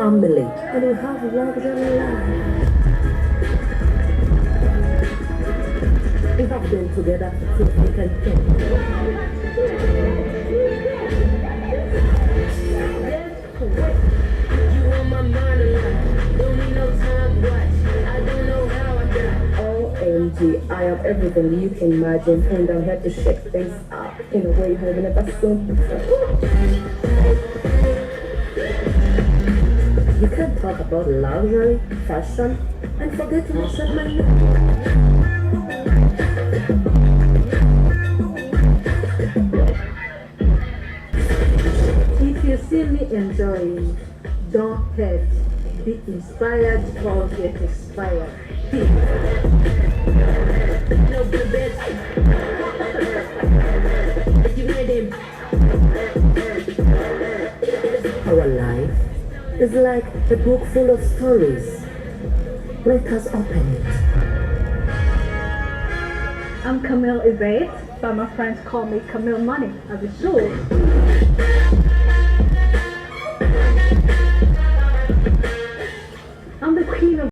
family, and we have luxury life. We have been together through thick and thin. You on my mind a lot. Don't need no time watch. I don't know how I got. OMG, I am everything you can imagine, and I'm here to shake things up in a way you have never seen before. You can't talk about luxury, fashion, and forget to mention my name. If you see me enjoying, don't hate. Be inspired or get expired. No good bitch. You hear them? Our life is like a book full of stories. Let us open it. I'm Camille Yvette, but my friends call me Camille Money, as it should. I'm the queen of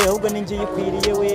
ahubwo ni njye uyikwiriye we.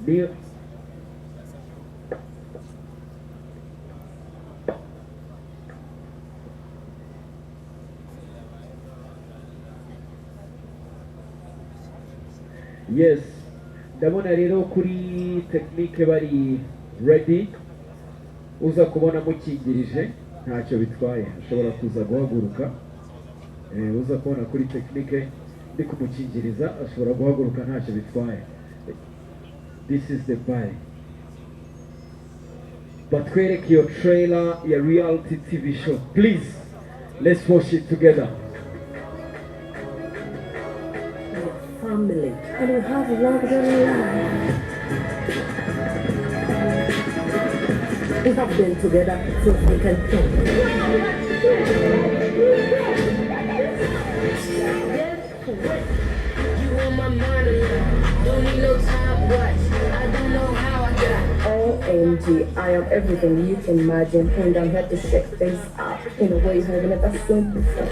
niyo yes ndabona rero kuri tekinike bari ready uza kubona mukingirije ntacyo bitwaye ashobora kuza guhaguruka uza kubona kuri tekinike ndi kumukingiriza ashobora guhaguruka ntacyo bitwaye. This is the vibe. Batwereke iyo trailer ya reality TV show. Please, let's watch it together. Family, and we have luxury life. We have been together since we can think. You on my mind a lot. Don't need no time watch. I don't know how I got. OMG, I am everything you can imagine, and I'm here to shake things up in a way you have never seen before.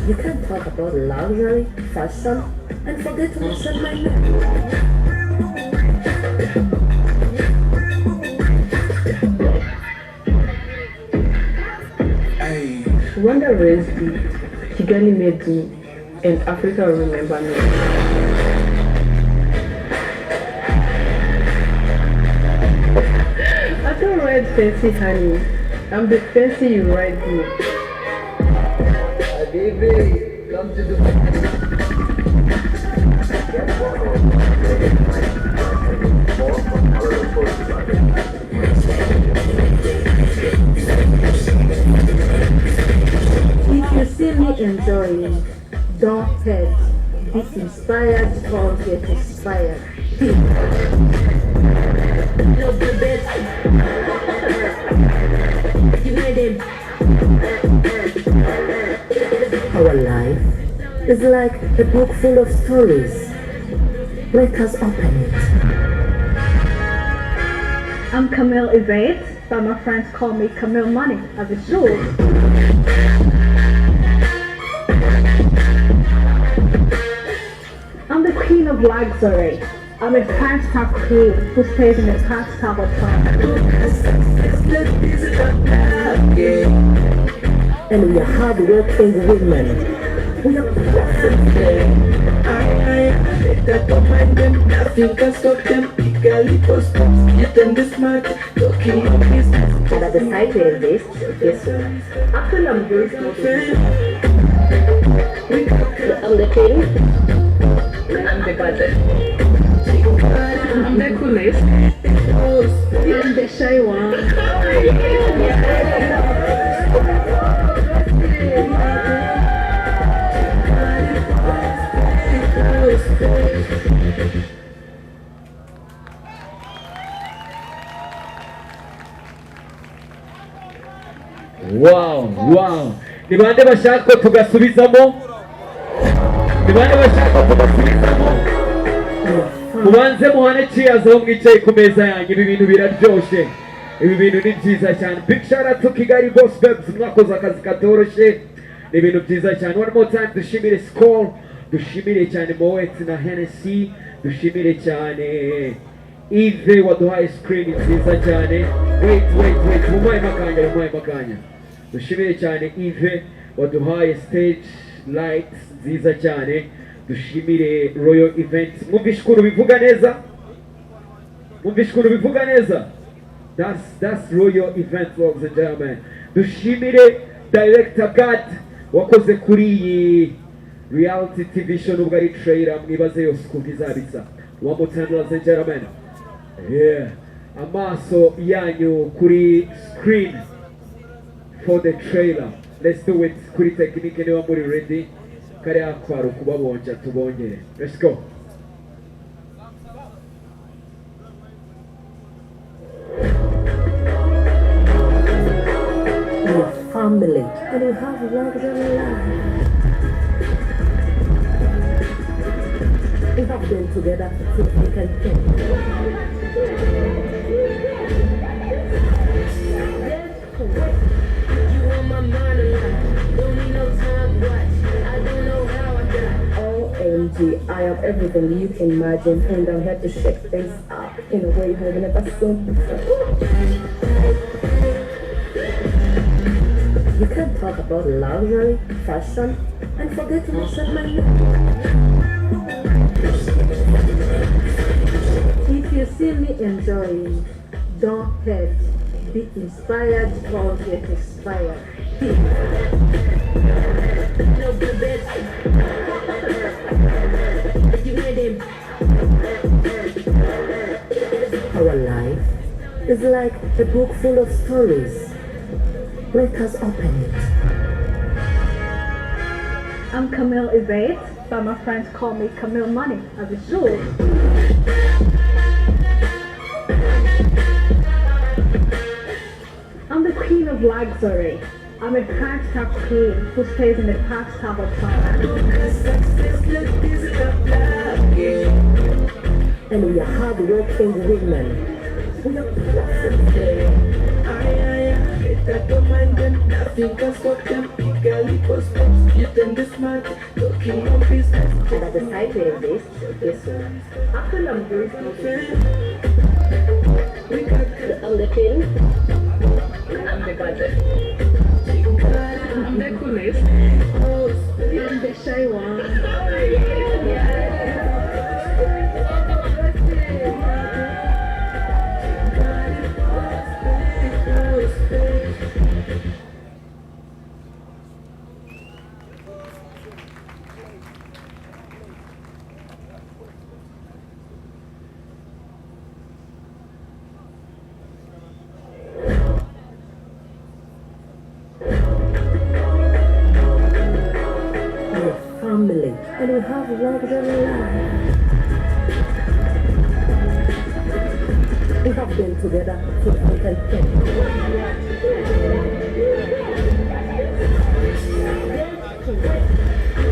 You can't talk about luxury, fashion, and forget to mention my name. Rwanda raised me, Kigali made me, and Africa will remember me. I don't ride fancy, honey. I'm the fancy you ride me. Baby, come to the If you see me enjoying, don't hate. Be inspired or get inspired. No, the best. You heard him. Our life is like a book full of stories. Let us open it. I'm Camille Yvette, but my friends call me Camille Money, as it should. I'm the queen of luxury. I'm a five-star queen who stays in a five-star hotel. And we are hard-working women. We are perfect. Don't mind them, nothing can stop them. KIGALI post, get them this much, talking of business. And I decided to invest this one. Actually, I'm very smart. I'm the king. I'm the budget. I'm the coolest. I'm the shy one. Wow, wow. Ni bande bashaka ko tugasubizamo? Ni bande bashaka ko tugasubizamo? Mubanze muhane cheers aho mwicaye ku meza yanyu. Ibi bintu biraryoshe. Ibi bintu ni byiza cyane. Big shout out to Kigali Boss Babes, mwakoze akazi katoroshye. Ni ibintu byiza cyane. One more time dushimire Skol, dushimire cyane Moet na Hennessy, dushimire cyane Ive waduhaye screen nziza cyane. Wait, mumaye makanya. Dushimire cyane Ive waduhaye stage lights nziza cyane. Dushimire Royal Events. Mumvishukuru bivuga neza. That's Royal Events, ladies and gentlemen. Dushimire Director God wakoze kuri iyi reality TV show nubwo ari trailer mwibaze yose ukuntu izabitsa. One more time, ladies and gentlemen. Yeah. Amaso yanyu kuri screen for the trailer. Let's do it. Kuri technique niba muri ready. Kariya kwaro kubabonja tubongere. Let's go. We're family, and we have luxury life. We have been together since we can think. You on my mind a lot. Don't need no time watch. I don't know how I got. OMG, OMG, I am everything you can imagine, and I'm here to shake things up in a way you have never seen before. You can't talk about luxury, fashion, and forget to mention my name. If you see me enjoying, don't hate. Be inspired or get inspired. No good bitch. You hear them? Our life is like a book full of stories. Let us open it. I'm Camille Yvette, but my friends call me Camille Money, as it should. I'm the queen of luxury. I'm a 5-star queen who stays in a 5-star hotel. And we are hard-working women. We are perfect. Don't mind them, nothing can stop them. KIGALI post you then the smart, talking on business. And I decided to invest this one. I feel I'm very confident. We got I'm the king. I'm the budget. I'm the coolest. I'm the shy one. Family, and we have luxury life. We have been together for content.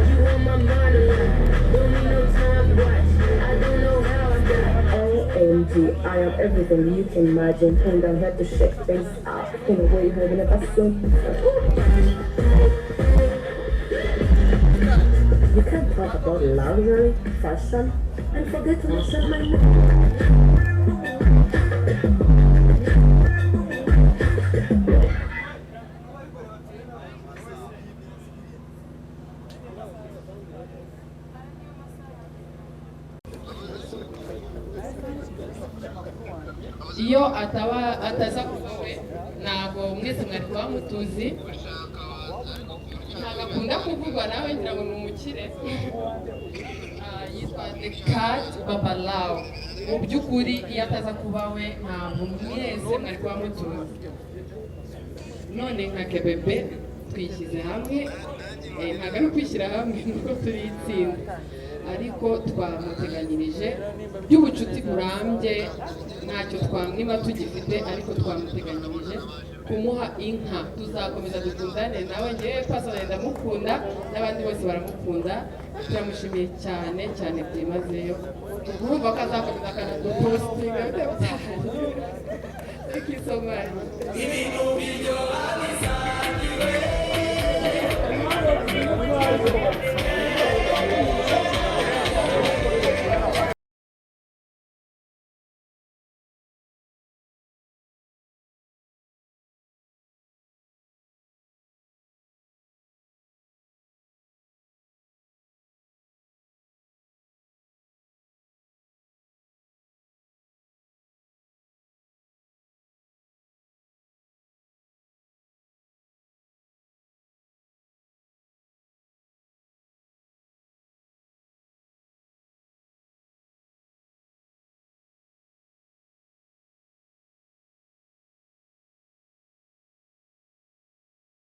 You on my mind a lot. Don't need no time to watch. I don't know how I got. OMG, I am everything you can imagine, and I'm here to shake things up in a way you have never seen before. You can't talk about luxury, fashion, and forget to mention my name. iyo ataza kuvawe ntabwo mwese mwari kuba mutuzi ntabwo akunda kuvugwa nawe ngira ngo ni umukire yitwa The Cat Babalao mu by'ukuri iyo ataza kuba we ntabwo mwese mwari kuba mutuzi none nka KBB twishyize hamwe ntabwo ari ukwishyira hamwe nuko turi itsinda ariko twamuteganyirije by'ubucuti burambye ntacyo twamwima tugifite ariko twamuteganyirije kumuha inka tuzakomeza dukundane nawe ngewe pasonali ndamukunda n'abandi bose baramukunda turamushimiye cyane cyane byimazeyo urumva ko azakomeza akanadupostinga thank you so much ibintu biryoha bisangiwe